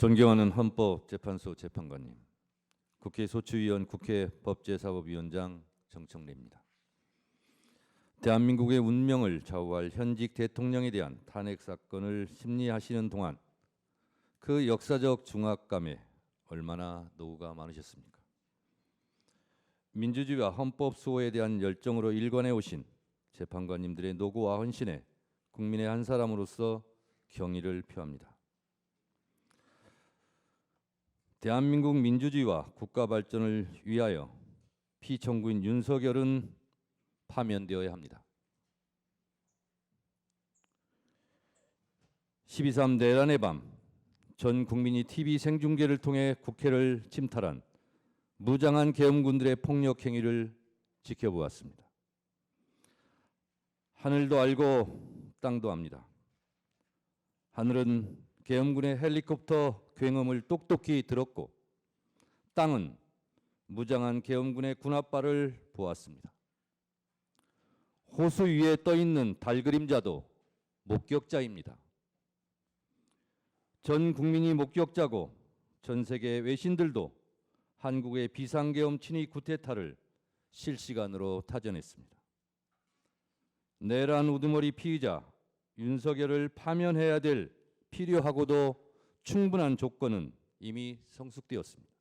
존경하는 헌법재판소 재판관님, 국회 소추위원, 국회 법제사법위원장 정청래입니다. 대한민국의 운명을 좌우할 현직 대통령에 대한 탄핵 사건을 심리하시는 동안 그 역사적 중압감에 얼마나 노후가 많으셨습니까? 민주주의와 헌법 수호에 대한 열정으로 일관해 오신 재판관님들의 노고와 헌신에 국민의 한 사람으로서 경의를 표합니다. 대한민국 민주주의와 국가 발전을 위하여 피청구인 윤석열은 파면되어야 합니다. 12.3 내란의 밤, 전 국민이 TV 생중계를 통해 국회를 침탈한 무장한 계엄군들의 폭력 행위를 지켜보았습니다. 하늘도 알고 땅도 압니다. 하늘은 계엄군의 헬리콥터 굉음을 똑똑히 들었고 땅은 무장한 계엄군의 군홧발을 보았습니다. 호수 위에 떠있는 달 그림자도 목격자입니다. 전 국민이 목격자고 전 세계 외신들도 한국의 비상계엄 친위 쿠데타를 실시간으로 타전했습니다. 내란 우두머리 피의자 윤석열을 파면해야 될 필요하고도 충분한 조건은 이미 성숙되었습니다.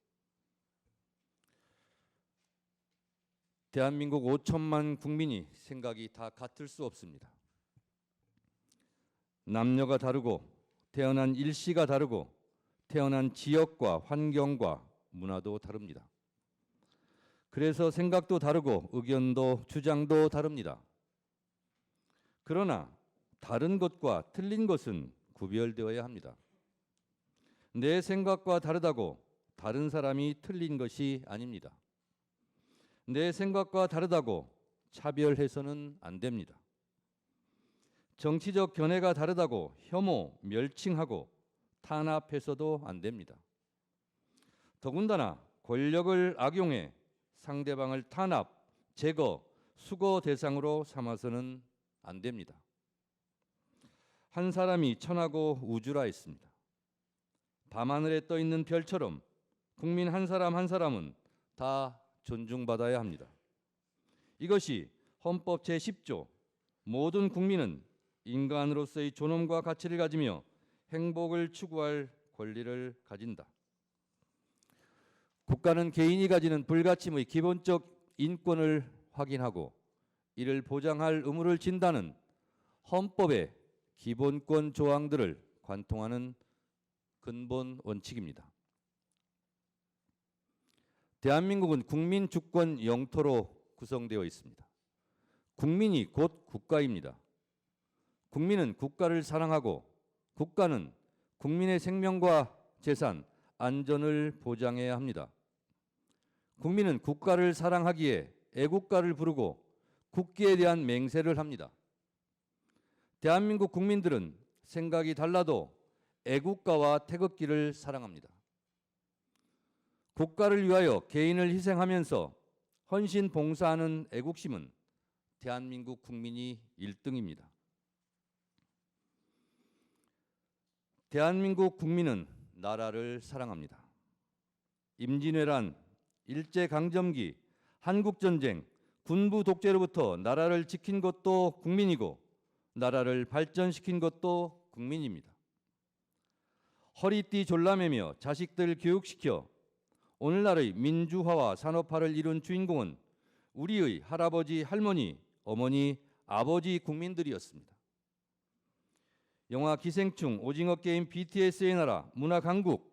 대한민국 5천만 국민이 생각이 다 같을 수 없습니다. 남녀가 다르고 태어난 일시가 다르고 태어난 지역과 환경과 문화도 다릅니다. 그래서 생각도 다르고 의견도 주장도 다릅니다. 그러나 다른 것과 틀린 것은 구별되어야 합니다. 내 생각과 다르다고 다른 사람이 틀린 것이 아닙니다. 내 생각과 다르다고 차별해서는 안 됩니다. 정치적 견해가 다르다고 혐오, 멸칭하고 탄압해서도 안 됩니다. 더군다나 권력을 악용해 상대방을 탄압, 제거, 수거 대상으로 삼아서는 안 됩니다. 한 사람이 천하고 우주라 했습니다. 밤하늘에 떠있는 별처럼 국민 한 사람 한 사람은 다 존중받아야 합니다. 이것이 헌법 제10조 모든 국민은 인간으로서의 존엄과 가치를 가지며 행복을 추구할 권리를 가진다. 국가는 개인이 가지는 불가침의 기본적 인권을 확인하고 이를 보장할 의무를 진다는 헌법의 기본권 조항들을 관통하는 근본 원칙입니다. 대한민국은 국민 주권 영토로 구성되어 있습니다. 국민이 곧 국가입니다. 국민은 국가를 사랑하고 국가는 국민의 생명과 재산, 안전을 보장해야 합니다. 국민은 국가를 사랑하기에 애국가를 부르고 국기에 대한 맹세를 합니다. 대한민국 국민들은 생각이 달라도 애국가와 태극기를 사랑합니다. 국가를 위하여 개인을 희생하면서 헌신 봉사하는 애국심은 대한민국 국민이 1등입니다. 대한민국 국민은 나라를 사랑합니다. 임진왜란, 일제강점기, 한국전쟁, 군부 독재로부터 나라를 지킨 것도 국민이고 나라를 발전시킨 것도 국민입니다. 허리띠 졸라매며 자식들 교육시켜 오늘날의 민주화와 산업화를 이룬 주인공은 우리의 할아버지, 할머니, 어머니, 아버지 국민들이었습니다. 영화 기생충, 오징어 게임, BTS의 나라, 문화 강국,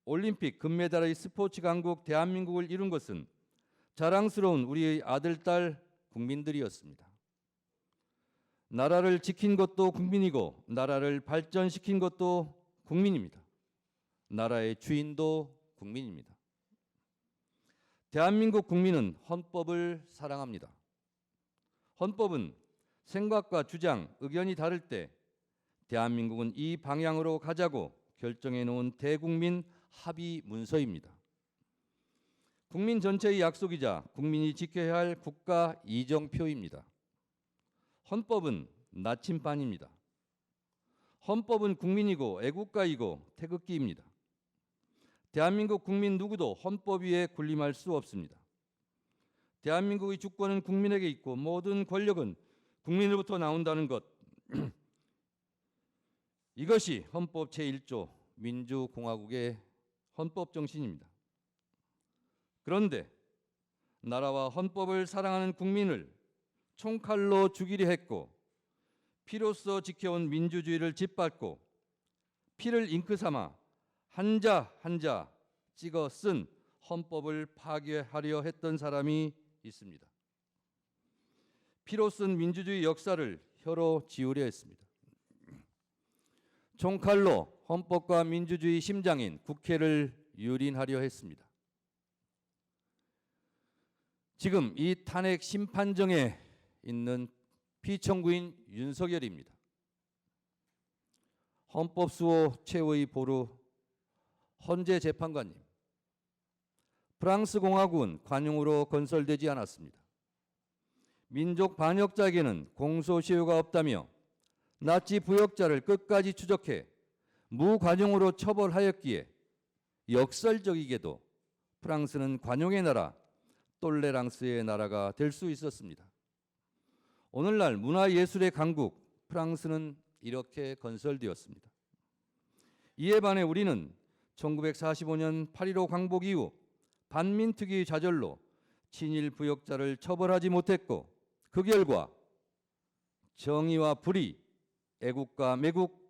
올림픽 금메달의 스포츠 강국 대한민국을 이룬 것은 자랑스러운 우리의 아들, 딸 국민들이었습니다. 나라를 지킨 것도 국민이고 나라를 발전시킨 것도 국민입니다. 나라의 주인도 국민입니다. 대한민국 국민은 헌법을 사랑합니다. 헌법은 생각과 주장, 의견이 다를 때 대한민국은 이 방향으로 가자고 결정해 놓은 대국민 합의 문서입니다. 국민 전체의 약속이자 국민이 지켜야 할 국가 이정표입니다. 헌법은 나침반입니다. 헌법은 국민이고 애국가이고 태극기입니다. 대한민국 국민 누구도 헌법 위에 군림할 수 없습니다. 대한민국의 주권은 국민에게 있고 모든 권력은 국민으로부터 나온다는 것. 이것이 헌법 제1조 민주공화국의 헌법 정신입니다. 그런데 나라와 헌법을 사랑하는 국민을 총칼로 죽이려 했고 피로써 지켜온 민주주의를 짓밟고 피를 잉크 삼아 한자 한자 찍어 쓴 헌법을 파괴하려 했던 사람이 있습니다. 피로 쓴 민주주의 역사를 혀로 지우려 했습니다. 총칼로 헌법과 민주주의 심장인 국회를 유린하려 했습니다. 지금 이 탄핵 심판정에 있는 피청구인 윤석열입니다. 헌법수호 최후의 보루 헌재 재판관님, 프랑스 공화국은 관용으로 건설되지 않았습니다. 민족 반역자에게는 공소시효가 없다며 나치 부역자를 끝까지 추적해 무관용으로 처벌하였기에 역설적이게도 프랑스는 관용의 나라, 똘레랑스의 나라가 될 수 있었습니다. 오늘날 문화예술의 강국 프랑스는 이렇게 건설되었습니다. 이에 반해 우리는 1945년 8.15 광복 이후 반민특위의 좌절로 친일 부역자를 처벌하지 못했고 그 결과 정의와 불의, 애국과 매국,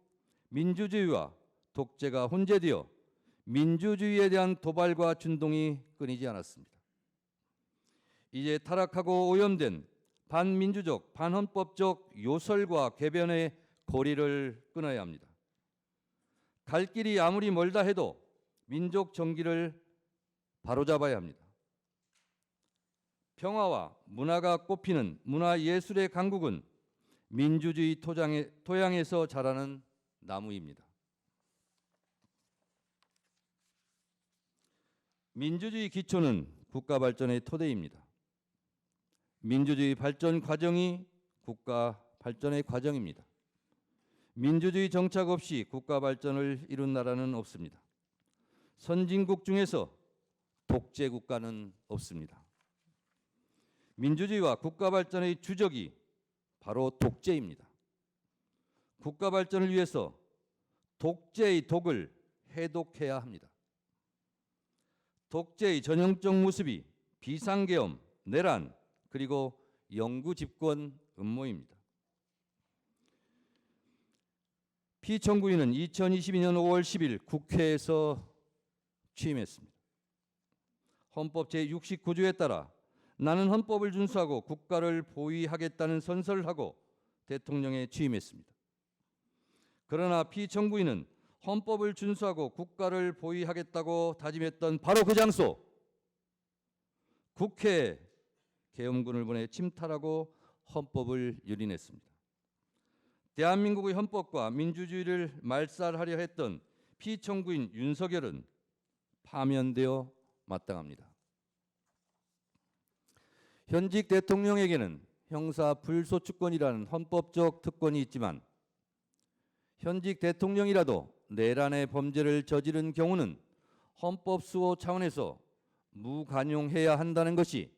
민주주의와 독재가 혼재되어 민주주의에 대한 도발과 준동이 끊이지 않았습니다. 이제 타락하고 오염된 반민주적, 반헌법적 요설과 궤변의 고리를 끊어야 합니다. 갈 길이 아무리 멀다 해도 민족 정기를 바로잡아야 합니다. 평화와 문화가 꽃피는 문화예술의 강국은 민주주의 토양에서 자라는 나무입니다. 민주주의 기초는 국가 발전의 토대입니다. 민주주의 발전 과정이 국가 발전의 과정입니다. 민주주의 정착 없이 국가 발전을 이룬 나라는 없습니다. 선진국 중에서 독재 국가는 없습니다. 민주주의와 국가 발전의 주적이 바로 독재입니다. 국가 발전을 위해서 독재의 독을 해독해야 합니다. 독재의 전형적 모습이 비상계엄, 내란, 그리고 영구 집권 음모입니다. 피청구인은 2022년 5월 10일 국회에서 취임했습니다. 헌법 제69조에 따라 나는 헌법을 준수하고 국가를 보위하겠다는 선서를 하고 대통령에 취임했습니다. 그러나 피청구인은 헌법을 준수하고 국가를 보위하겠다고 다짐했던 바로 그 장소, 국회에 계엄군을 보내 침탈하고 헌법을 유린했습니다. 대한민국의 헌법과 민주주의를 말살하려 했던 피청구인 윤석열은 파면되어 마땅합니다. 현직 대통령에게는 형사 불소추권이라는 헌법적 특권이 있지만 현직 대통령이라도 내란의 범죄를 저지른 경우는 헌법 수호 차원에서 무관용해야 한다는 것이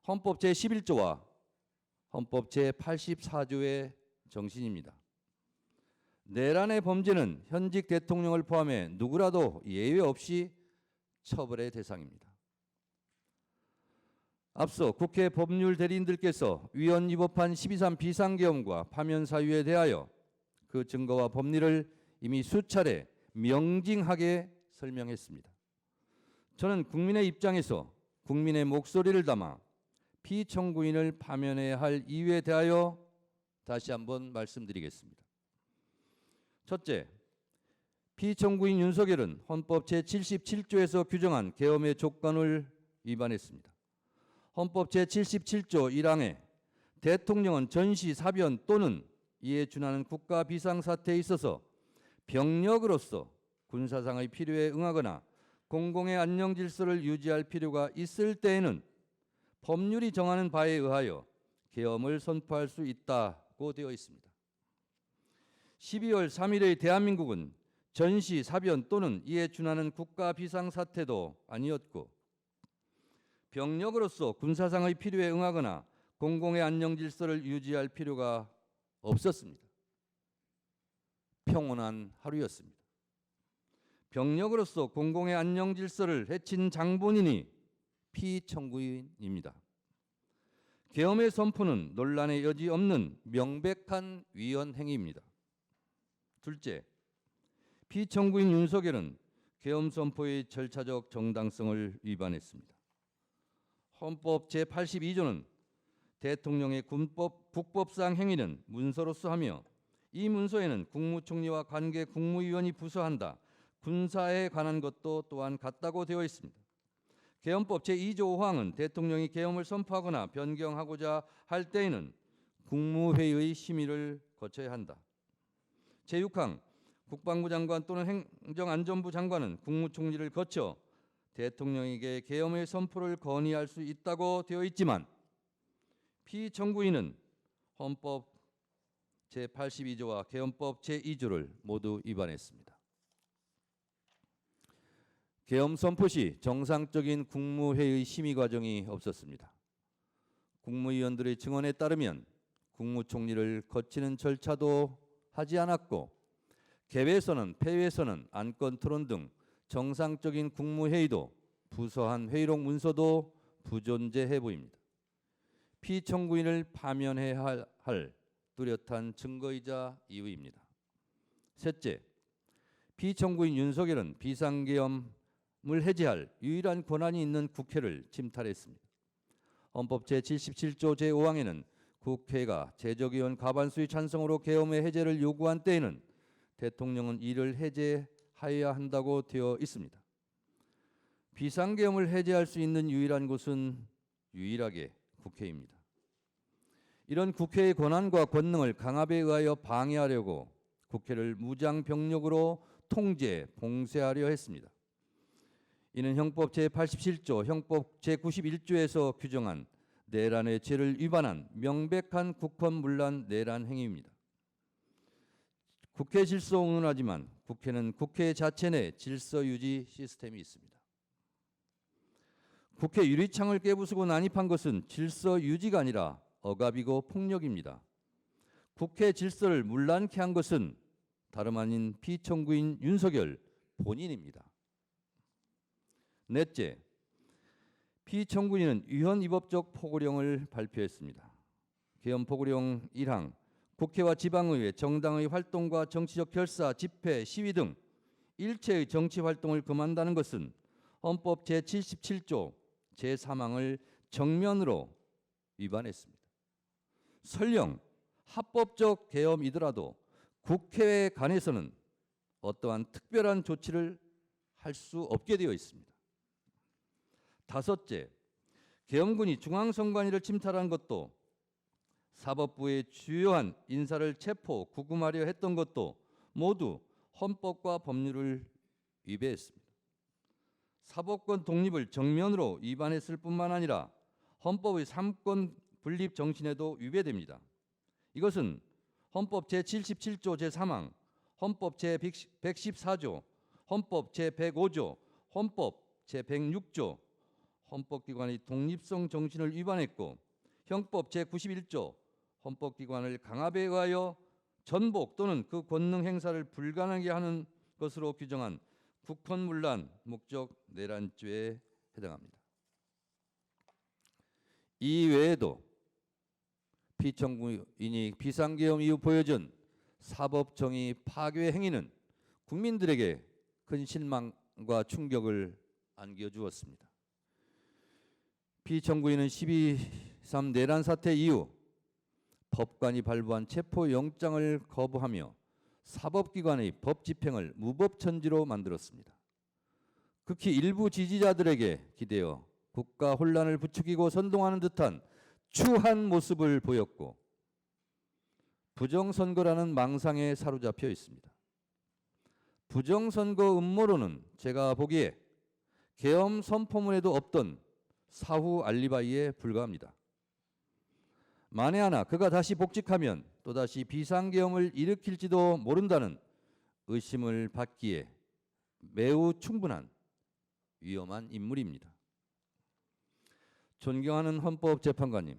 헌법 제11조와 헌법 제84조의 정신입니다. 내란의 범죄는 현직 대통령을 포함해 누구라도 예외 없이 처벌의 대상입니다. 앞서 국회 법률 대리인들께서 위헌 위법한 12.3 비상계엄과 파면 사유에 대하여 그 증거와 법리를 이미 수차례 명징하게 설명했습니다. 저는 국민의 입장에서 국민의 목소리를 담아 피청구인을 파면해야 할 이유에 대하여 다시 한번 말씀드리겠습니다. 첫째, 피청구인 윤석열은 헌법 제77조에서 규정한 계엄의 조건을 위반했습니다. 헌법 제77조 1항에 대통령은 전시, 사변 또는 이에 준하는 국가 비상사태에 있어서 병력으로서 군사상의 필요에 응하거나 공공의 안녕 질서를 유지할 필요가 있을 때에는 법률이 정하는 바에 의하여 계엄을 선포할 수 있다고 되어 있습니다. 12월 3일의 대한민국은 전시, 사변 또는 이에 준하는 국가 비상사태도 아니었고 병력으로서 군사상의 필요에 응하거나 공공의 안녕 질서를 유지할 필요가 없었습니다. 평온한 하루였습니다. 병력으로서 공공의 안녕 질서를 해친 장본인이 피청구인입니다. 계엄의 선포는 논란의 여지 없는 명백한 위헌 행위입니다. 둘째, 피청구인 윤석열은 계엄 선포의 절차적 정당성을 위반했습니다. 헌법 제82조는 대통령의 국법상 행위는 문서로서 하며 이 문서에는 국무총리와 관계 국무위원이 부서한다. 군사에 관한 것도 또한 같다고 되어 있습니다. 계엄법 제2조 5항은 대통령이 계엄을 선포하거나 변경하고자 할 때에는 국무회의의 심의를 거쳐야 한다. 제6항 국방부 장관 또는 행정안전부 장관은 국무총리를 거쳐 대통령에게 계엄의 선포를 건의할 수 있다고 되어 있지만 피청구인은 헌법 제82조와 계엄법 제2조를 모두 위반했습니다. 계엄 선포 시 정상적인 국무회의 심의 과정이 없었습니다. 국무위원들의 증언에 따르면 국무총리를 거치는 절차도 하지 않았고 개회선언, 폐회선언, 안건 토론 등 정상적인 국무회의도 부서한 회의록 문서도 부존재해 보입니다. 피청구인을 파면해야 할 뚜렷한 증거이자 이유입니다. 셋째, 피청구인 윤석열은 비상계엄을 해제할 유일한 권한이 있는 국회를 침탈했습니다. 헌법 제77조 제5항에는 국회가 제적의원 과반수의 찬성으로 계엄의 해제를 요구한 때에는 대통령은 이를 해제하여야 한다고 되어 있습니다. 비상계엄을 해제할 수 있는 유일한 곳은 유일하게 국회입니다. 이런 국회의 권한과 권능을 강압에 의하여 방해하려고 국회를 무장병력으로 통제, 봉쇄하려 했습니다. 이는 형법 제87조, 형법 제91조에서 규정한 내란의 죄를 위반한 명백한 국헌문란 내란 행위입니다. 국회 질서 운운하지만 국회는 국회 자체 내 질서 유지 시스템이 있습니다. 국회 유리창을 깨부수고 난입한 것은 질서 유지가 아니라 억압이고 폭력입니다. 국회 질서를 문란케 한 것은 다름 아닌 피청구인 윤석열 본인입니다. 넷째, 피청구인은 위헌위법적 포고령을 발표했습니다. 계엄 포고령 1항, 국회와 지방의회, 정당의 활동과 정치적 결사, 집회, 시위 등 일체의 정치 활동을 금한다는 것은 헌법 제77조 제3항을 정면으로 위반했습니다. 설령 합법적 계엄이더라도 국회에 관해서는 어떠한 특별한 조치를 할 수 없게 되어 있습니다. 다섯째, 계엄군이 중앙선관위를 침탈한 것도 사법부의 주요한 인사를 체포, 구금하려 했던 것도 모두 헌법과 법률을 위배했습니다. 사법권 독립을 정면으로 위반했을 뿐만 아니라 헌법의 삼권 분립 정신에도 위배됩니다. 이것은 헌법 제77조 제3항, 헌법 제114조, 헌법 제105조, 헌법 제106조, 헌법기관의 독립성 정신을 위반했고 형법 제91조, 헌법기관을 강압에 의하여 전복 또는 그 권능 행사를 불가능하게 하는 것으로 규정한 국헌문란 목적 내란죄에 해당합니다. 이 외에도 피청구인이 비상계엄 이후 보여준 사법정의 파괴 행위는 국민들에게 큰 실망과 충격을 안겨주었습니다. 피청구인은 12.3 내란 사태 이후 법관이 발부한 체포영장을 거부하며 사법기관의 법 집행을 무법천지로 만들었습니다. 극히 일부 지지자들에게 기대어 국가 혼란을 부추기고 선동하는 듯한 추한 모습을 보였고 부정선거라는 망상에 사로잡혀 있습니다. 부정선거 음모론은 제가 보기에 계엄 선포문에도 없던 사후 알리바이에 불과합니다. 만에 하나 그가 다시 복직하면 또다시 비상계엄을 일으킬지도 모른다는 의심을 받기에 매우 충분한 위험한 인물입니다. 존경하는 헌법재판관님,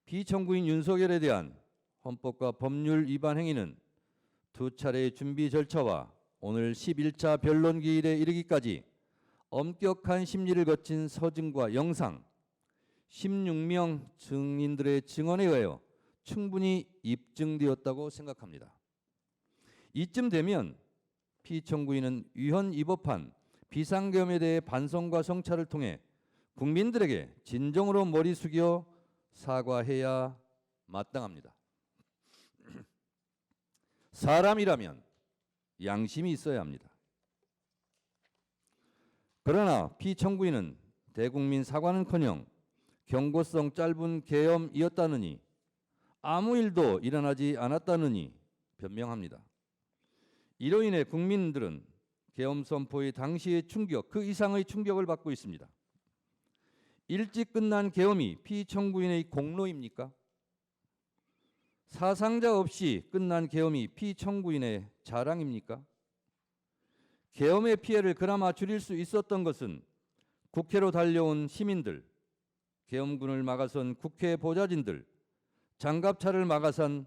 피청구인 윤석열에 대한 헌법과 법률 위반 행위는 두 차례의 준비 절차와 오늘 11차 변론 기일에 이르기까지 엄격한 심리를 거친 서증과 영상, 16명 증인들의 증언에 의하여 충분히 입증되었다고 생각합니다. 이쯤 되면 피청구인은 위헌 위법한 비상계엄에 대해 반성과 성찰을 통해 국민들에게 진정으로 머리 숙여 사과해야 마땅합니다. 사람이라면 양심이 있어야 합니다. 그러나 피청구인은 대국민 사과는커녕 경고성 짧은 계엄이었다느니 아무 일도 일어나지 않았다느니 변명합니다. 이로 인해 국민들은 계엄 선포의 당시의 충격, 그 이상의 충격을 받고 있습니다. 일찍 끝난 계엄이 피청구인의 공로입니까? 사상자 없이 끝난 계엄이 피청구인의 자랑입니까? 계엄의 피해를 그나마 줄일 수 있었던 것은 국회로 달려온 시민들, 계엄군을 막아선 국회 보좌진들, 장갑차를 막아선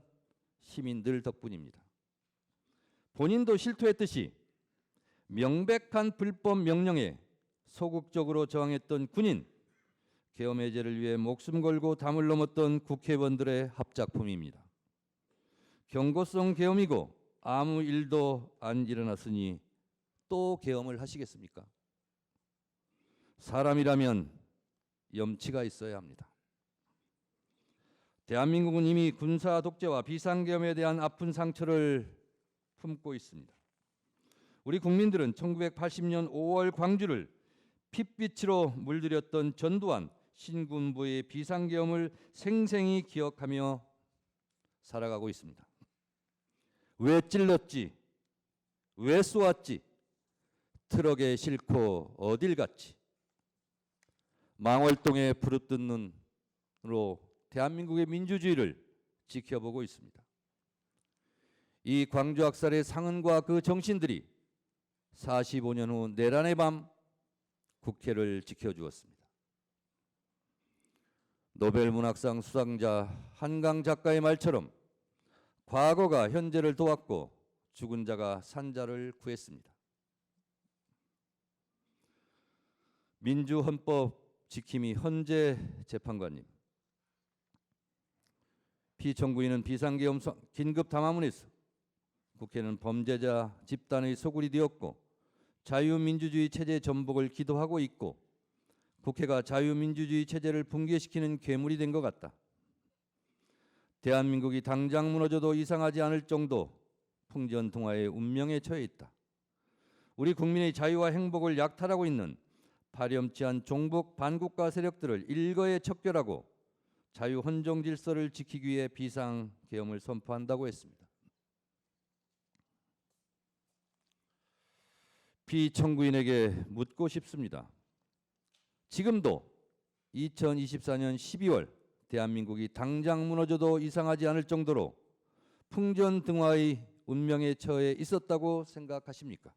시민들 덕분입니다. 본인도 실토했듯이 명백한 불법 명령에 소극적으로 저항했던 군인, 계엄 해제를 위해 목숨 걸고 담을 넘었던 국회의원들의 합작품입니다. 경고성 계엄이고 아무 일도 안 일어났으니 또 계엄을 하시겠습니까? 사람이라면 염치가 있어야 합니다. 대한민국은 이미 군사 독재와 비상계엄에 대한 아픈 상처를 품고 있습니다. 우리 국민들은 1980년 5월 광주를 핏빛으로 물들였던 전두환 신군부의 비상계엄을 생생히 기억하며 살아가고 있습니다. 왜 찔렀지? 왜 쏘았지? 트럭에 싣고 어딜 갔지? 망월동의 부릅뜬 눈으로 대한민국의 민주주의를 지켜보고 있습니다. 이 광주 학살의 상흔과 그 정신들이 45년 후 내란의 밤 국회를 지켜주었습니다. 노벨문학상 수상자 한강 작가의 말처럼 과거가 현재를 도왔고 죽은 자가 산 자를 구했습니다. 민주헌법 지킴이 헌재 재판관님, 피청구인은 비상계엄 긴급 담화문에서 국회는 범죄자 집단의 소굴이 되었고 자유민주주의 체제 전복을 기도하고 있고 국회가 자유민주주의 체제를 붕괴시키는 괴물이 된 것 같다. 대한민국이 당장 무너져도 이상하지 않을 정도 풍전등화의 운명에 처해 있다. 우리 국민의 자유와 행복을 약탈하고 있는 파렴치한 종북 반국가 세력들을 일거에 척결하고 자유헌정 질서를 지키기 위해 비상계엄을 선포한다고 했습니다. 피청구인에게 묻고 싶습니다. 지금도 2024년 12월 대한민국이 당장 무너져도 이상하지 않을 정도로 풍전등화의 운명에 처해 있었다고 생각하십니까?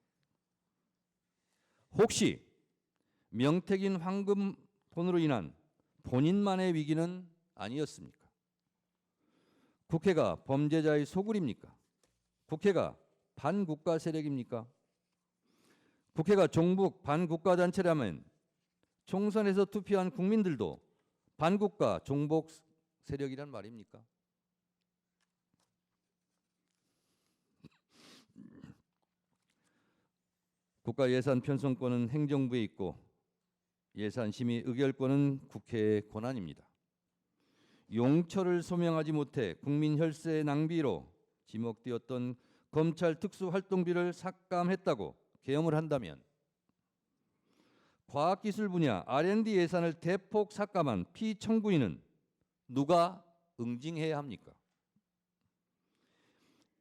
혹시 명태균 황금폰으로 인한 본인만의 위기는 아니었습니까? 국회가 범죄자의 소굴입니까? 국회가 반국가 세력입니까? 국회가 종북 반국가 단체라면 총선에서 투표한 국민들도 반국가 종북 세력이란 말입니까? 국가 예산 편성권은 행정부에 있고 예산 심의 의결권은 국회의 권한입니다. 용처를 소명하지 못해 국민 혈세 낭비로 지목되었던 검찰 특수활동비를 삭감했다고 계엄을 한다면 과학기술 분야 R&D 예산을 대폭 삭감한 피청구인은 누가 응징해야 합니까?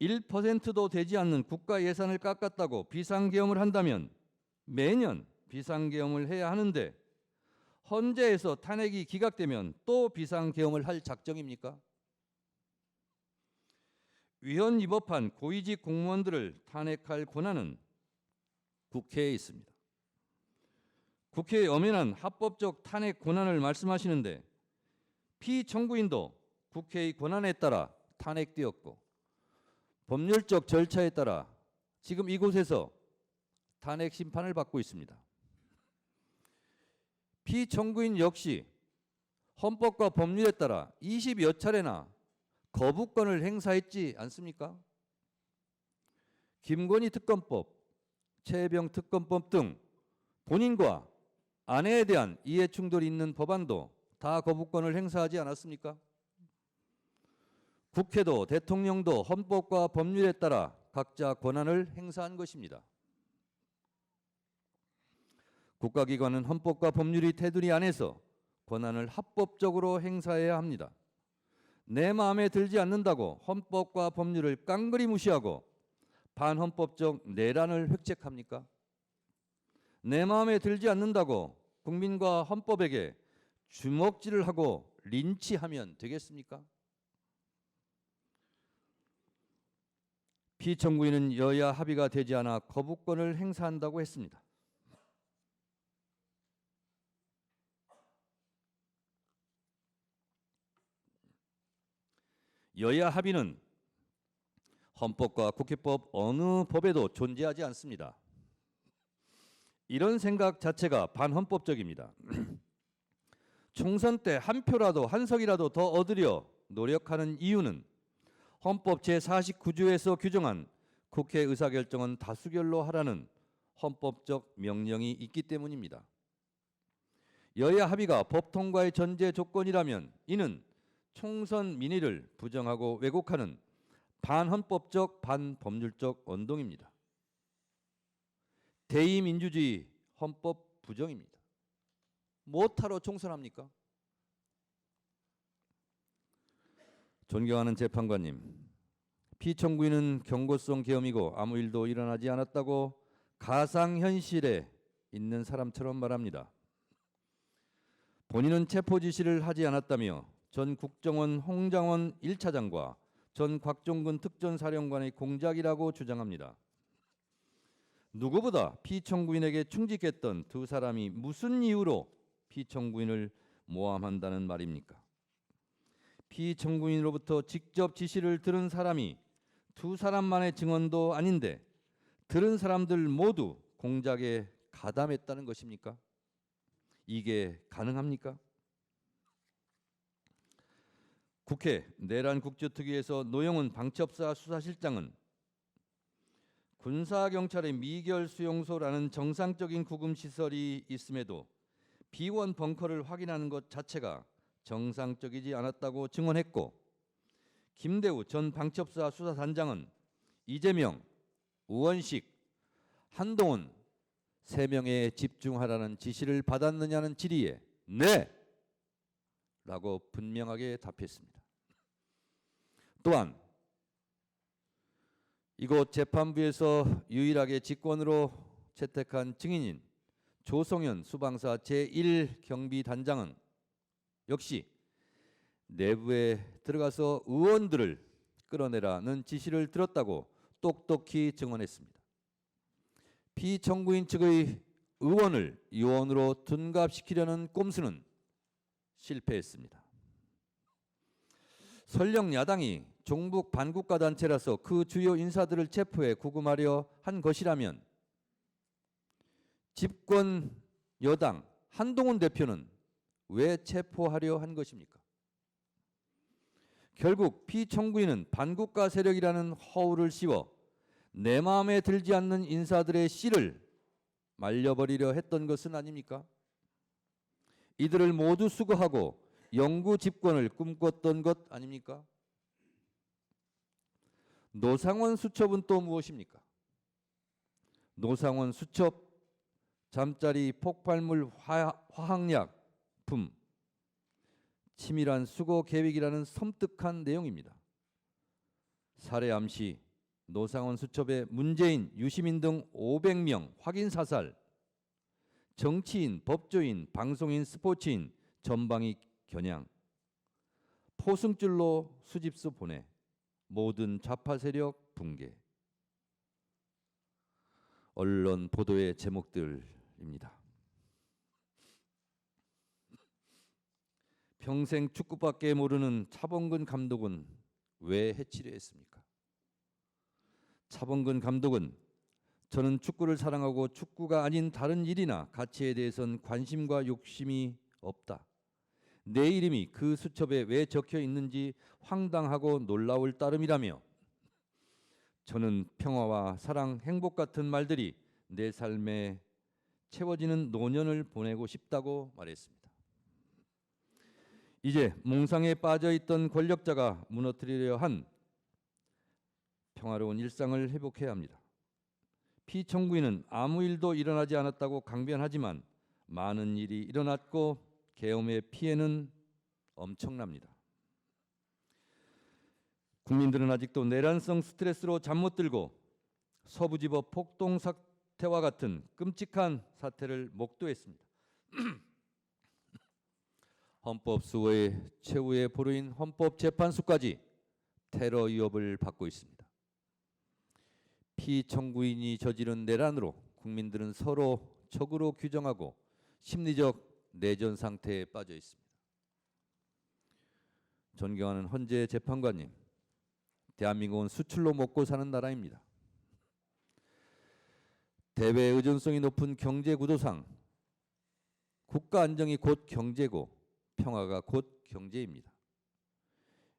1%도 되지 않는 국가 예산을 깎았다고 비상계엄을 한다면 매년 비상계엄을 해야 하는데 헌재에서 탄핵이 기각되면 또 비상계엄을 할 작정입니까? 위헌 위법한 고위직 공무원들을 탄핵할 권한은 국회에 있습니다. 국회의 엄연한 합법적 탄핵 권한을 말씀하시는데 피청구인도 국회의 권한에 따라 탄핵되었고 법률적 절차에 따라 지금 이곳에서 탄핵 심판을 받고 있습니다. 피청구인 역시 헌법과 법률에 따라 20여 차례나 거부권을 행사했지 않습니까? 김건희 특검법, 최혜병 특검법 등 본인과 아내에 대한 이해 충돌이 있는 법안도 다 거부권을 행사하지 않았습니까? 국회도 대통령도 헌법과 법률에 따라 각자 권한을 행사한 것입니다. 국가기관은 헌법과 법률이 테두리 안에서 권한을 합법적으로 행사해야 합니다. 내 마음에 들지 않는다고 헌법과 법률을 깡그리 무시하고 반헌법적 내란을 획책합니까? 내 마음에 들지 않는다고 국민과 헌법에게 주먹질을 하고 린치하면 되겠습니까? 피청구인은 여야 합의가 되지 않아 거부권을 행사한다고 했습니다. 여야 합의는 헌법과 국회법 어느 법에도 존재하지 않습니다. 이런 생각 자체가 반헌법적입니다. 총선 때 한 표라도 한 석이라도 더 얻으려 노력하는 이유는 헌법 제49조에서 규정한 국회 의사결정은 다수결로 하라는 헌법적 명령이 있기 때문입니다. 여야 합의가 법 통과의 전제 조건이라면 이는 총선 민의를 부정하고 왜곡하는 반헌법적 반법률적 언동입니다. 대의민주주의 헌법 부정입니다. 뭐하러 총선합니까? 존경하는 재판관님, 피청구인은 경고성 계엄이고 아무 일도 일어나지 않았다고 가상현실에 있는 사람처럼 말합니다. 본인은 체포 지시를 하지 않았다며 전 국정원 홍장원 1차장과 전 곽종근 특전사령관의 공작이라고 주장합니다. 누구보다 피청구인에게 충직했던 두 사람이 무슨 이유로 피청구인을 모함한다는 말입니까? 피청구인으로부터 직접 지시를 들은 사람이 두 사람만의 증언도 아닌데 들은 사람들 모두 공작에 가담했다는 것입니까? 이게 가능합니까? 국회 내란국조특위에서 노영훈 방첩사 수사실장은 군사경찰의 미결 수용소라는 정상적인 구금시설이 있음에도 비원 벙커를 확인하는 것 자체가 정상적이지 않았다고 증언했고, 김대우 전 방첩사 수사단장은 이재명, 우원식, 한동훈 3명에 집중하라는 지시를 받았느냐는 질의에 네! 라고 분명하게 답했습니다. 또한 이곳 재판부에서 유일하게 직권으로 채택한 증인인 조성현 수방사 제1경비단장은 역시 내부에 들어가서 의원들을 끌어내라는 지시를 들었다고 똑똑히 증언했습니다. 피청구인 측의 의원을 요원으로 둔갑시키려는 꼼수는 실패했습니다. 설령 야당이 종북 반국가 단체라서 그 주요 인사들을 체포해 구금하려 한 것이라면 집권 여당 한동훈 대표는 왜 체포하려 한 것입니까? 결국 피청구인은 반국가 세력이라는 허울을 씌워 내 마음에 들지 않는 인사들의 씨를 말려버리려 했던 것은 아닙니까? 이들을 모두 수거하고 영구 집권을 꿈꿨던 것 아닙니까? 노상원 수첩은 또 무엇입니까? 노상원 수첩, 잠자리 폭발물 화학약품, 치밀한 수거 계획이라는 섬뜩한 내용입니다. 살해암 시 노상원 수첩에 문재인, 유시민 등 500명 확인 사살, 정치인, 법조인, 방송인, 스포츠인 전방위 겨냥, 포승줄로 수집소 보내, 모든 좌파 세력 붕괴. 언론 보도의 제목들입니다. 평생 축구밖에 모르는 차범근 감독은 왜 해치려 했습니까? 차범근 감독은 저는 축구를 사랑하고 축구가 아닌 다른 일이나 가치에 대해선 관심과 욕심이 없다. 내 이름이 그 수첩에 왜 적혀 있는지 황당하고 놀라울 따름이라며 저는 평화와 사랑, 행복 같은 말들이 내 삶에 채워지는 노년을 보내고 싶다고 말했습니다. 이제 몽상에 빠져있던 권력자가 무너뜨리려 한 평화로운 일상을 회복해야 합니다. 피청구인은 아무 일도 일어나지 않았다고 강변하지만 많은 일이 일어났고 계엄의 피해는 엄청납니다. 국민들은 아직도 내란성 스트레스로 잠 못 들고 서부지법 폭동 사태와 같은 끔찍한 사태를 목도했습니다. 헌법수호의 최후의 보루인 헌법재판소까지 테러 위협을 받고 있습니다. 피청구인이 저지른 내란으로 국민들은 서로 적으로 규정하고 심리적 내전 상태에 빠져 있습니다. 존경하는 헌재 재판관님, 대한민국은 수출로 먹고 사는 나라입니다. 대외 의존성이 높은 경제 구도상 국가 안정이 곧 경제고 평화가 곧 경제입니다.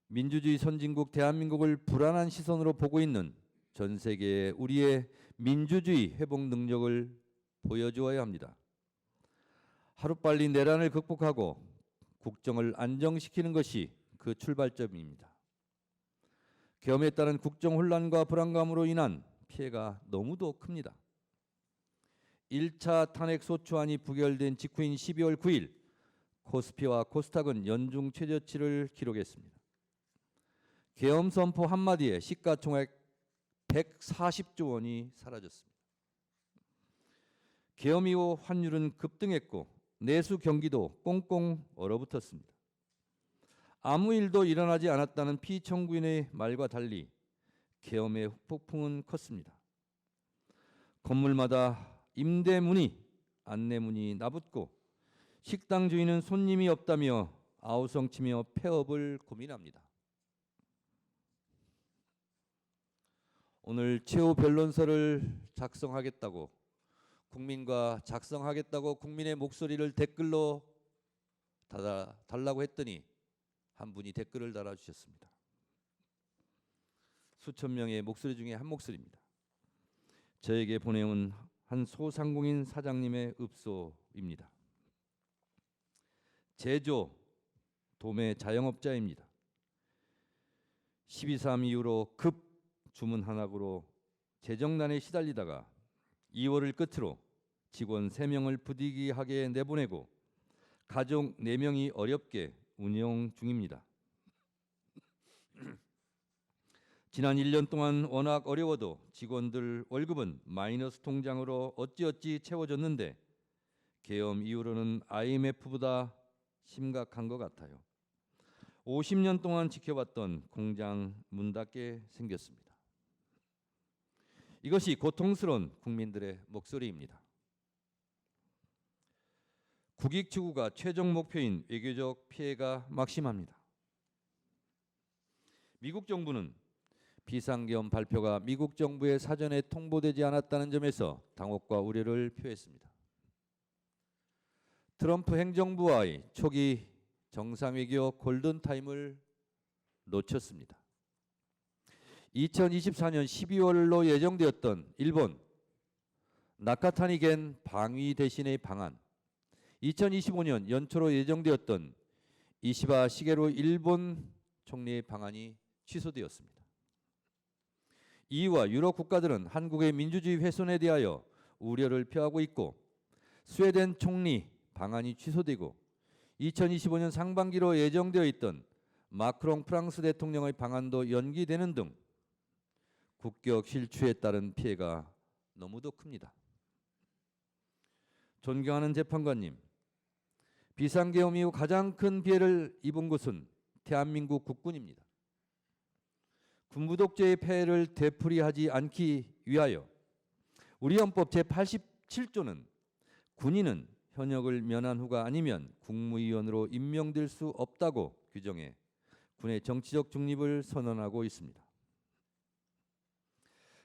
민주주의 선진국 대한민국을 불안한 시선으로 보고 있는 전 세계에 우리의 민주주의 회복 능력을 보여주어야 합니다. 하루빨리 내란을 극복하고 국정을 안정시키는 것이 그 출발점입니다. 계엄에 따른 국정 혼란과 불안감으로 인한 피해가 너무도 큽니다. 1차 탄핵소추안이 부결된 직후인 12월 9일 코스피와 코스닥은 연중 최저치를 기록했습니다. 계엄 선포 한마디에 시가총액 140조 원이 사라졌습니다. 계엄 이후 환율은 급등했고 내수 경기도 꽁꽁 얼어붙었습니다. 아무 일도 일어나지 않았다는 피청구인의 말과 달리 계엄의 후폭풍은 컸습니다. 건물마다 임대문이, 안내문이 나붙고 식당 주인은 손님이 없다며 아우성치며 폐업을 고민합니다. 오늘 최후 변론서를 작성하겠다고 국민의 목소리를 댓글로 달라고 했더니 한 분이 댓글을 달아주셨습니다. 수천 명의 목소리 중에 한 목소리입니다. 저에게 보내온 한 소상공인 사장님의 읍소입니다. 제조, 도매 자영업자입니다. 12.3 이후로 급 주문 한학으로 재정난에 시달리다가 2월을 끝으로 직원 3명을 부득이하게 내보내고 가족 4명이 어렵게 운영 중입니다. 지난 1년 동안 워낙 어려워도 직원들 월급은 마이너스 통장으로 어찌어찌 채워졌는데 계엄 이후로는 IMF보다 심각한 것 같아요. 50년 동안 지켜봤던 공장 문 닫게 생겼습니다. 이것이 고통스러운 국민들의 목소리입니다. 국익 추구가 최종 목표인 외교적 피해가 막심합니다. 미국 정부는 비상계엄 발표가 미국 정부의 사전에 통보되지 않았다는 점에서 당혹과 우려를 표했습니다. 트럼프 행정부와의 초기 정상외교 골든타임을 놓쳤습니다. 2024년 12월로 예정되었던 일본 나카타니겐 방위 대신의 방한, 2025년 연초로 예정되었던 이시바 시게루 일본 총리의 방안이 취소되었습니다. EU와 유럽 국가들은 한국의 민주주의 훼손에 대하여 우려를 표하고 있고 스웨덴 총리 방안이 취소되고 2025년 상반기로 예정되어 있던 마크롱 프랑스 대통령의 방안도 연기되는 등 국격 실추에 따른 피해가 너무도 큽니다. 존경하는 재판관님, 비상계엄 이후 가장 큰 피해를 입은 곳은 대한민국 국군입니다. 군부 독재의 폐해를 되풀이하지 않기 위하여 우리 헌법 제87조는 군인은 현역을 면한 후가 아니면 국무위원으로 임명될 수 없다고 규정해 군의 정치적 중립을 선언하고 있습니다.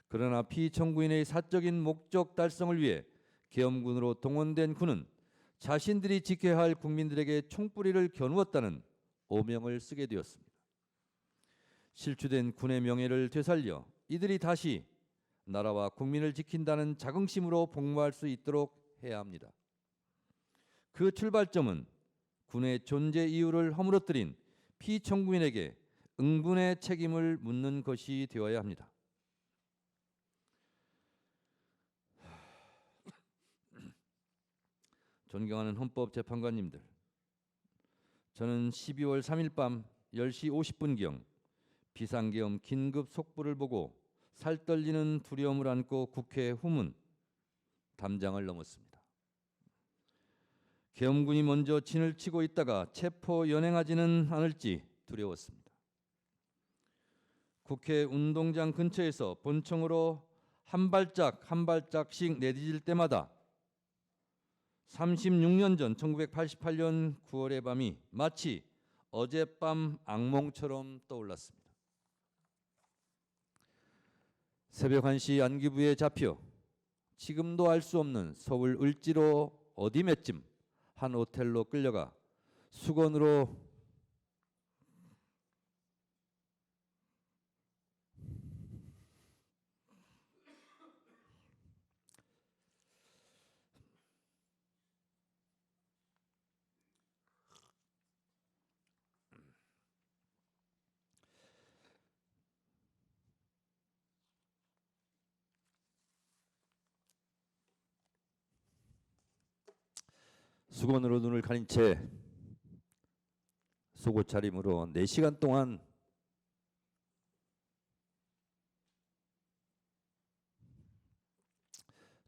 그러나 피청구인의 사적인 목적 달성을 위해 계엄군으로 동원된 군은 자신들이 지켜야 할 국민들에게 총뿌리를 겨누었다는 오명을 쓰게 되었습니다. 실추된 군의 명예를 되살려 이들이 다시 나라와 국민을 지킨다는 자긍심으로 복무할 수 있도록 해야 합니다. 그 출발점은 군의 존재 이유를 허물어뜨린 피청구인에게 응분의 책임을 묻는 것이 되어야 합니다. 존경하는 헌법재판관님들, 저는 12월 3일 밤 10시 50분경 비상계엄 긴급 속보를 보고 살떨리는 두려움을 안고 국회 후문 담장을 넘었습니다. 계엄군이 먼저 진을 치고 있다가 체포 연행하지는 않을지 두려웠습니다. 국회 운동장 근처에서 본청으로 한 발짝씩 내디딜 때마다 36년 전 1988년 9월의 밤이 마치 어젯밤 악몽처럼 떠올랐습니다. 새벽 1시 안기부에 잡혀 지금도 알 수 없는 서울 을지로 어디매쯤 한 호텔로 끌려가 수건으로 눈을 가린 채 속옷 차림으로 4시간 동안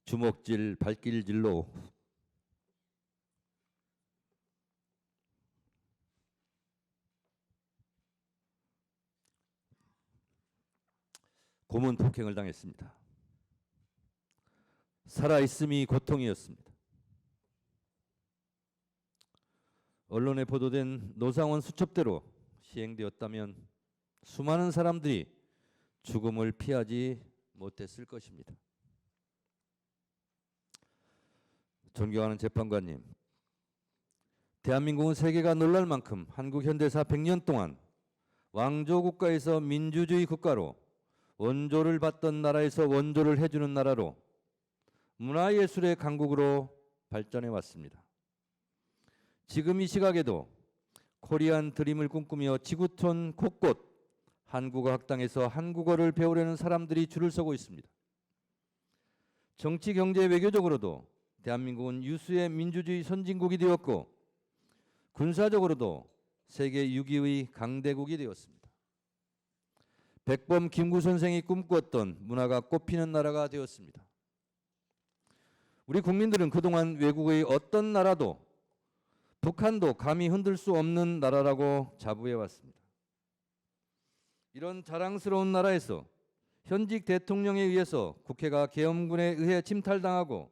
주먹질, 발길질로 고문 폭행을 당했습니다. 살아있음이 고통이었습니다. 언론에 보도된 노상원 수첩대로 시행되었다면 수많은 사람들이 죽음을 피하지 못했을 것입니다. 존경하는 재판관님, 대한민국은 세계가 놀랄 만큼 한국 현대사 100년 동안 왕조 국가에서 민주주의 국가로, 원조를 받던 나라에서 원조를 해주는 나라로, 문화예술의 강국으로 발전해 왔습니다. 지금 이 시각에도 코리안 드림을 꿈꾸며 지구촌 곳곳 한국어 학당에서 한국어를 배우려는 사람들이 줄을 서고 있습니다. 정치, 경제, 외교적으로도 대한민국은 유수의 민주주의 선진국이 되었고 군사적으로도 세계 6위의 강대국이 되었습니다. 백범 김구 선생이 꿈꾸었던 문화가 꽃피는 나라가 되었습니다. 우리 국민들은 그동안 외국의 어떤 나라도 북한도 감히 흔들 수 없는 나라라고 자부해 왔습니다. 이런 자랑스러운 나라에서 현직 대통령에 의해서 국회가 계엄군에 의해 침탈당하고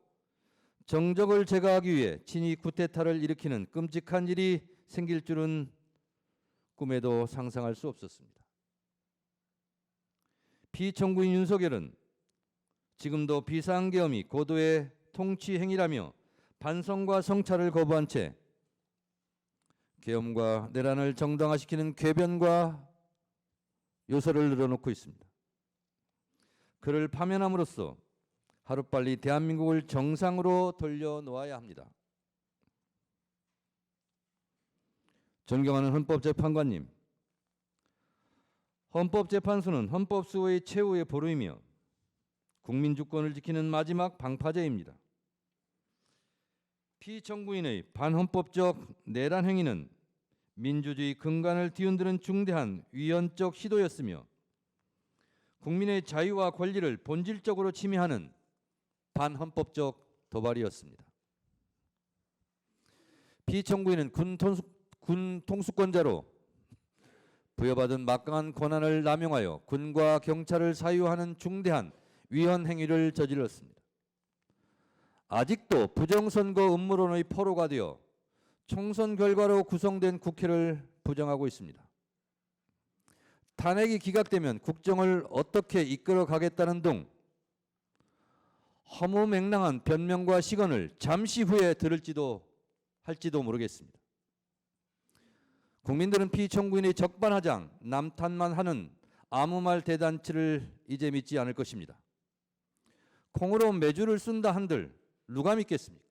정적을 제거하기 위해 친위 쿠데타를 일으키는 끔찍한 일이 생길 줄은 꿈에도 상상할 수 없었습니다. 피청구인 윤석열은 지금도 비상계엄이 고도의 통치 행위라며 반성과 성찰을 거부한 채 계엄과 내란을 정당화시키는 궤변과 요소를 늘어놓고 있습니다. 그를 파면함으로써 하루빨리 대한민국을 정상으로 돌려놓아야 합니다. 존경하는 헌법재판관님, 헌법재판소는 헌법수호의 최후의 보루이며 국민주권을 지키는 마지막 방파제입니다. 피청구인의 반헌법적 내란 행위는 민주주의 근간을 뒤흔드는 중대한 위헌적 시도였으며 국민의 자유와 권리를 본질적으로 침해하는 반헌법적 도발이었습니다. 피청구인은 군 통수권자로 부여받은 막강한 권한을 남용하여 군과 경찰을 사유하는 중대한 위헌 행위를 저질렀습니다. 아직도 부정선거 음모론의 포로가 되어 총선 결과로 구성된 국회를 부정하고 있습니다. 탄핵이 기각되면 국정을 어떻게 이끌어 가겠다는 등 허무맹랑한 변명과 시건을 잠시 후에 들을지도 할지도 모르겠습니다. 국민들은 피청구인의 적반하장, 남탓만 하는 아무 말 대잔치를 이제 믿지 않을 것입니다. 콩으로 매주를 쓴다 한들 누가 믿겠습니까?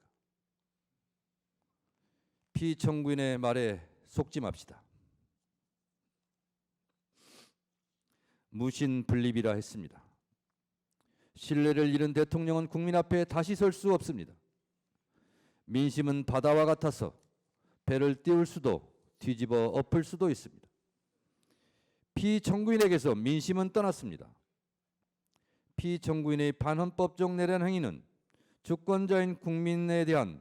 피청구인의 말에 속지 맙시다. 무신분립이라 했습니다. 신뢰를 잃은 대통령은 국민 앞에 다시 설 수 없습니다. 민심은 바다와 같아서 배를 띄울 수도 뒤집어 엎을 수도 있습니다. 피청구인에게서 민심은 떠났습니다. 피청구인의 반헌법적 내란 행위는 주권자인 국민에 대한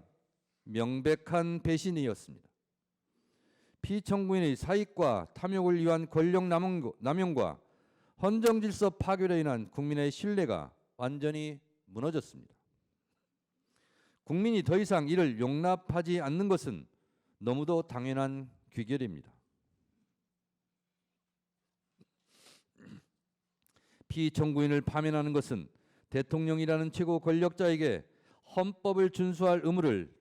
명백한 배신이었습니다. 피청구인의 사익과 탐욕을 위한 권력 남용과 헌정질서 파괴로 인한 국민의 신뢰가 완전히 무너졌습니다. 국민이 더 이상 이를 용납하지 않는 것은 너무도 당연한 귀결입니다. 피청구인을 파면하는 것은 대통령이라는 최고 권력자에게 헌법을 준수할 의무를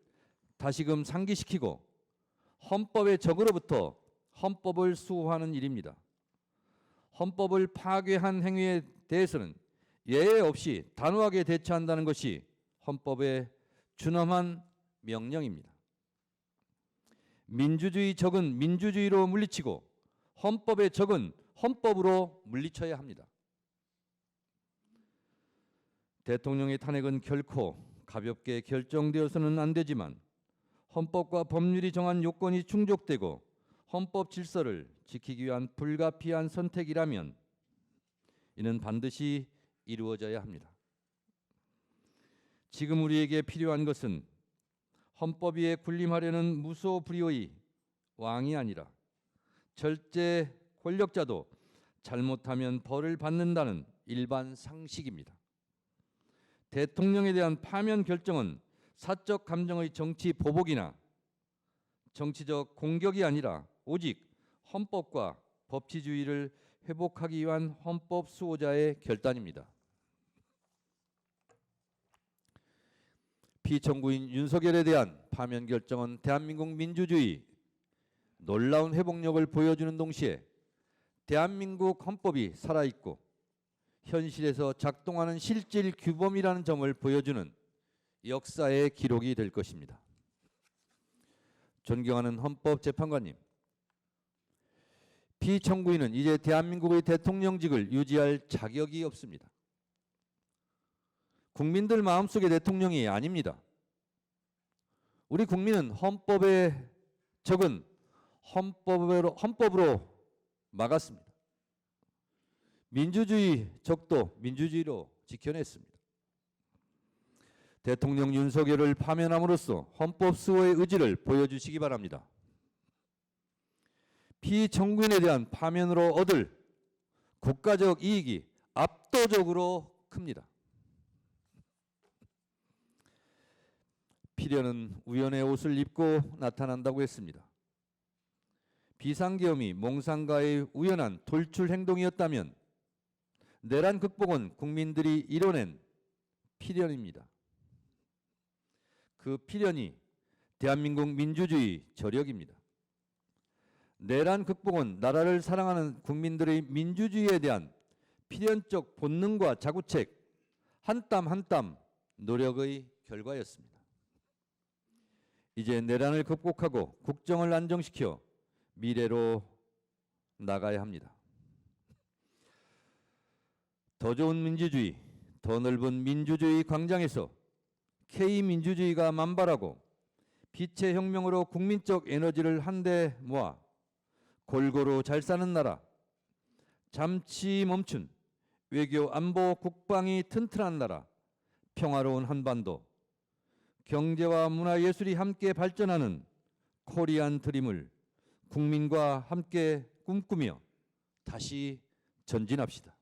다시금 상기시키고 헌법의 적으로부터 헌법을 수호하는 일입니다. 헌법을 파괴한 행위에 대해서는 예외 없이 단호하게 대처한다는 것이 헌법의 준엄한 명령입니다. 민주주의 적은 민주주의로 물리치고 헌법의 적은 헌법으로 물리쳐야 합니다. 대통령의 탄핵은 결코 가볍게 결정되어서는 안 되지만 헌법과 법률이 정한 요건이 충족되고 헌법 질서를 지키기 위한 불가피한 선택이라면 이는 반드시 이루어져야 합니다. 지금 우리에게 필요한 것은 헌법 위에 군림하려는 무소불위의 왕이 아니라 절제 권력자도 잘못하면 벌을 받는다는 일반 상식입니다. 대통령에 대한 파면 결정은 사적 감정의 정치 보복이나 정치적 공격이 아니라 오직 헌법과 법치주의를 회복하기 위한 헌법 수호자의 결단입니다. 피청구인 윤석열에 대한 파면 결정은 대한민국 민주주의 놀라운 회복력을 보여주는 동시에 대한민국 헌법이 살아있고 현실에서 작동하는 실질 규범이라는 점을 보여주는 역사의 기록이 될 것입니다. 존경하는 헌법재판관님, 피청구인은 이제 대한민국의 대통령직을 유지할 자격이 없습니다. 국민들 마음속의 대통령이 아닙니다. 우리 국민은 헌법의 적은 헌법으로 막았습니다. 민주주의 적도 민주주의로 지켜냈습니다. 대통령 윤석열을 파면함으로써 헌법 수호의 의지를 보여주시기 바랍니다. 피청구인에 대한 파면으로 얻을 국가적 이익이 압도적으로 큽니다. 필연은 우연의 옷을 입고 나타난다고 했습니다. 비상계엄이 몽상가의 우연한 돌출 행동이었다면 내란 극복은 국민들이 이뤄낸 필연입니다. 그 필연이 대한민국 민주주의 저력입니다. 내란 극복은 나라를 사랑하는 국민들의 민주주의에 대한 필연적 본능과 자구책, 한 땀 한 땀 노력의 결과였습니다. 이제 내란을 극복하고 국정을 안정시켜 미래로 나가야 합니다. 더 좋은 민주주의, 더 넓은 민주주의 광장에서 K민주주의가 만발하고 빛의 혁명으로 국민적 에너지를 한데 모아 골고루 잘 사는 나라, 잠시 멈춘 외교 안보 국방이 튼튼한 나라, 평화로운 한반도, 경제와 문화 예술이 함께 발전하는 코리안 드림을 국민과 함께 꿈꾸며 다시 전진합시다.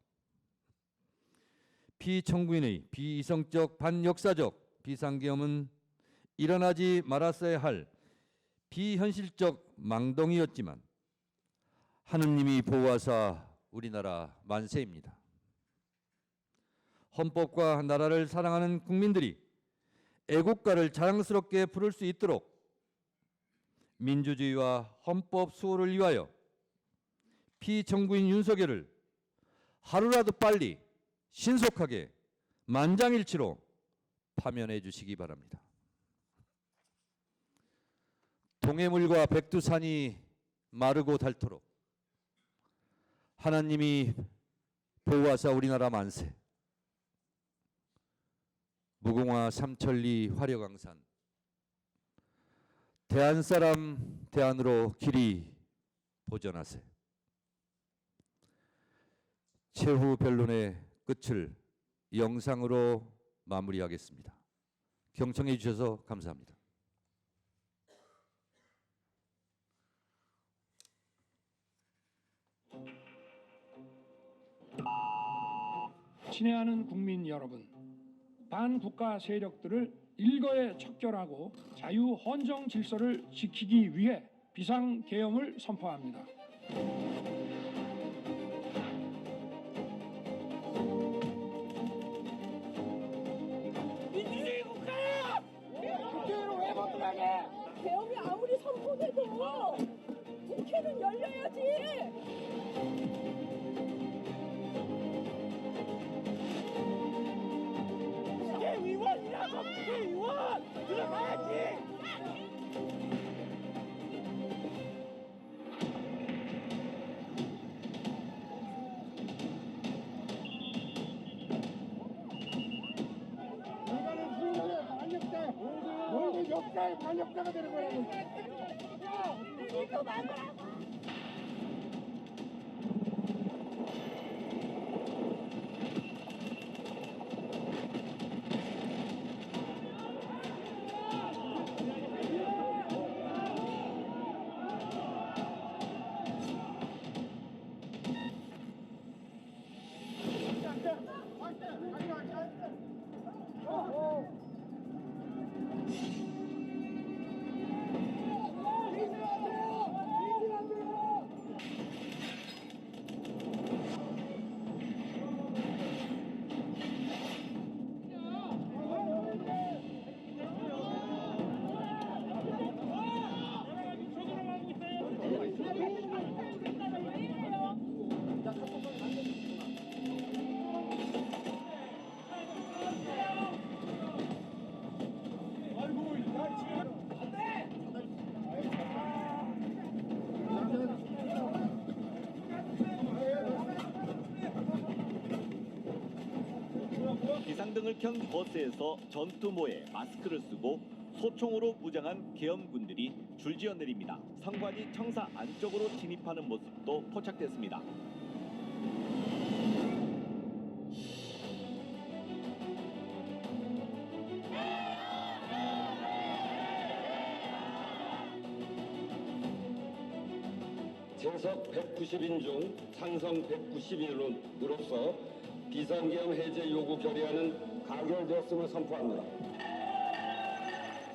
피청구인의 비이성적 반역사적 비상계엄은 일어나지 말았어야 할 비현실적 망동이었지만 하느님이 보호하사 우리나라 만세입니다. 헌법과 나라를 사랑하는 국민들이 애국가를 자랑스럽게 부를 수 있도록 민주주의와 헌법 수호를 위하여 피청구인 윤석열을 하루라도 빨리 신속하게 만장일치로 파면해 주시기 바랍니다. 동해물과 백두산이 마르고 닳도록 하나님이 보호하사 우리나라 만세. 무궁화 삼천리 화려강산 대한사람 대안으로 길이 보전하세. 최후 변론의 끝을 영상으로 마무리하겠습니다. 경청해 주셔서 감사합니다. 친애하는 국민 여러분, 반국가 세력들을 일거에 척결하고 자유 헌정 질서를 지키기 위해 비상계엄을 선포합니다. 민주주의 국가야! 국회로 왜 못 들어가게? 계엄이 아무리 선포돼도 국회는 열려야지. 국회의원이라고 국회의원 들어가야지. 이거는 수많은 반역자, 모두 역사의 반역자가 되는 거라고. 이거 만들어. 비상등을 켠 버스에서 전투모에 마스크를 쓰고 소총으로 무장한 계엄군들이 줄지어 내립니다. 선관위 청사 안쪽으로 진입하는 모습도 포착됐습니다. 재석 190인 중 찬성 190인으로서 비상계엄 해제 요구 결의안은 가결되었음을 선포합니다.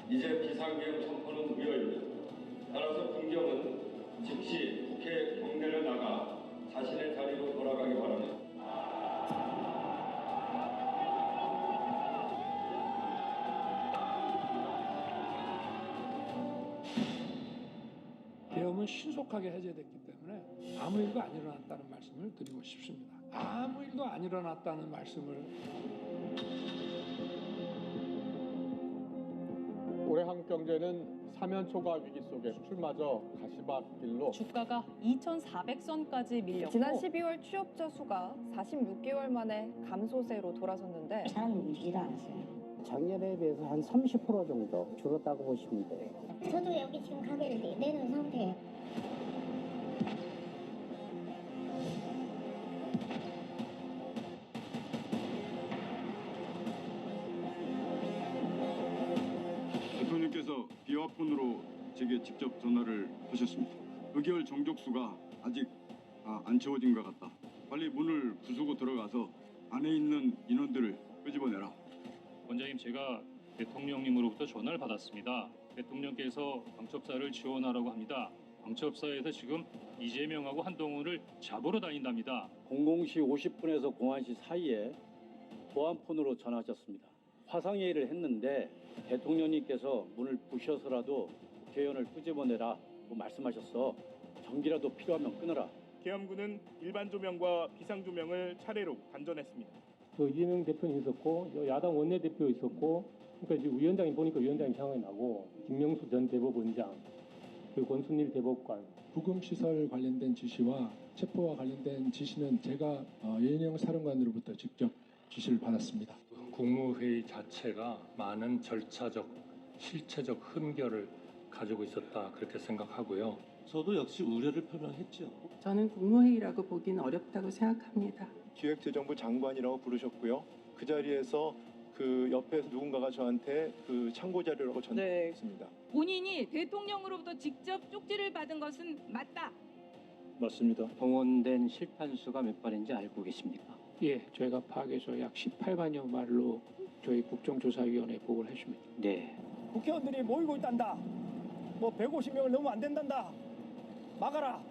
이제 비상계엄 선포는 무효입니다. 따라서 군경은 즉시 국회 경내를 나가 자신의 자리로 돌아가기 바랍니다. 계엄은 신속하게 해제됐기 때문에 아무 일도 안 일어났다는 말씀을 드리고 싶습니다. 아무 일도 안 일어났다는 말씀을. 올해 한국 경제는 사면 초과 위기 속에 수출마저 가시밭길로 주가가 2,400선까지 밀렸고 지난 12월 취업자 수가 46개월 만에 감소세로 돌아섰는데 사람은 일 안 했어요. 작년에 비해서 한 30% 정도 줄었다고 보시면 돼요. 저도 여기 지금 가게를 내놓은 상태예요. 대통령께서 비화폰으로 제게 직접 전화를 하셨습니다. 의결 정족수가 아직 다 안 채워진 것 같다. 빨리 문을 부수고 들어가서 안에 있는 인원들을 끄집어내라. 원장님, 제가 대통령님으로부터 전화를 받았습니다. 대통령께서 방첩사를 지원하라고 합니다. 방첩사에서 지금 이재명하고 한동훈을 잡으러 다닌답니다. 00시 50분에서 01시 사이에 보안폰으로 전화하셨습니다. 화상회의를 했는데 대통령님께서 문을 부셔서라도 국회의원을 끄집어내라고 말씀하셔서 전기라도 필요하면 끊어라. 계엄군은 일반 조명과 비상 조명을 차례로 단전했습니다. 이재명 대표는 있었고 야당 원내대표 있었고, 그러니까 지금 위원장이 보니까 위원장이 생각이 나고, 김명수 전 대법원장, 그리고 권순일 대법관. 부금 시설 관련된 지시와 체포와 관련된 지시는 제가 예인영 사령관으로부터 직접 지시를 받았습니다. 국무회의 자체가 많은 절차적, 실체적 흠결을 가지고 있었다, 그렇게 생각하고요. 저도 역시 우려를 표명했죠. 저는 국무회의라고 보기는 어렵다고 생각합니다. 기획재정부 장관이라고 부르셨고요. 그 자리에서 그 옆에 누군가가 저한테 그 참고 자료라고 전달했습니다. 본인이 대통령으로부터 직접 쪽지를 받은 것은 맞다. 맞습니다. 동원된 실판수가 몇 발인지 알고 계십니까? 예, 저희가 파악해서 약 18만여 말로 저희 국정조사위원회에 보고를 해줍니다. 네. 국회의원들이 모이고 있단다. 뭐 150명을 넘으면 안 된단다. 막아라.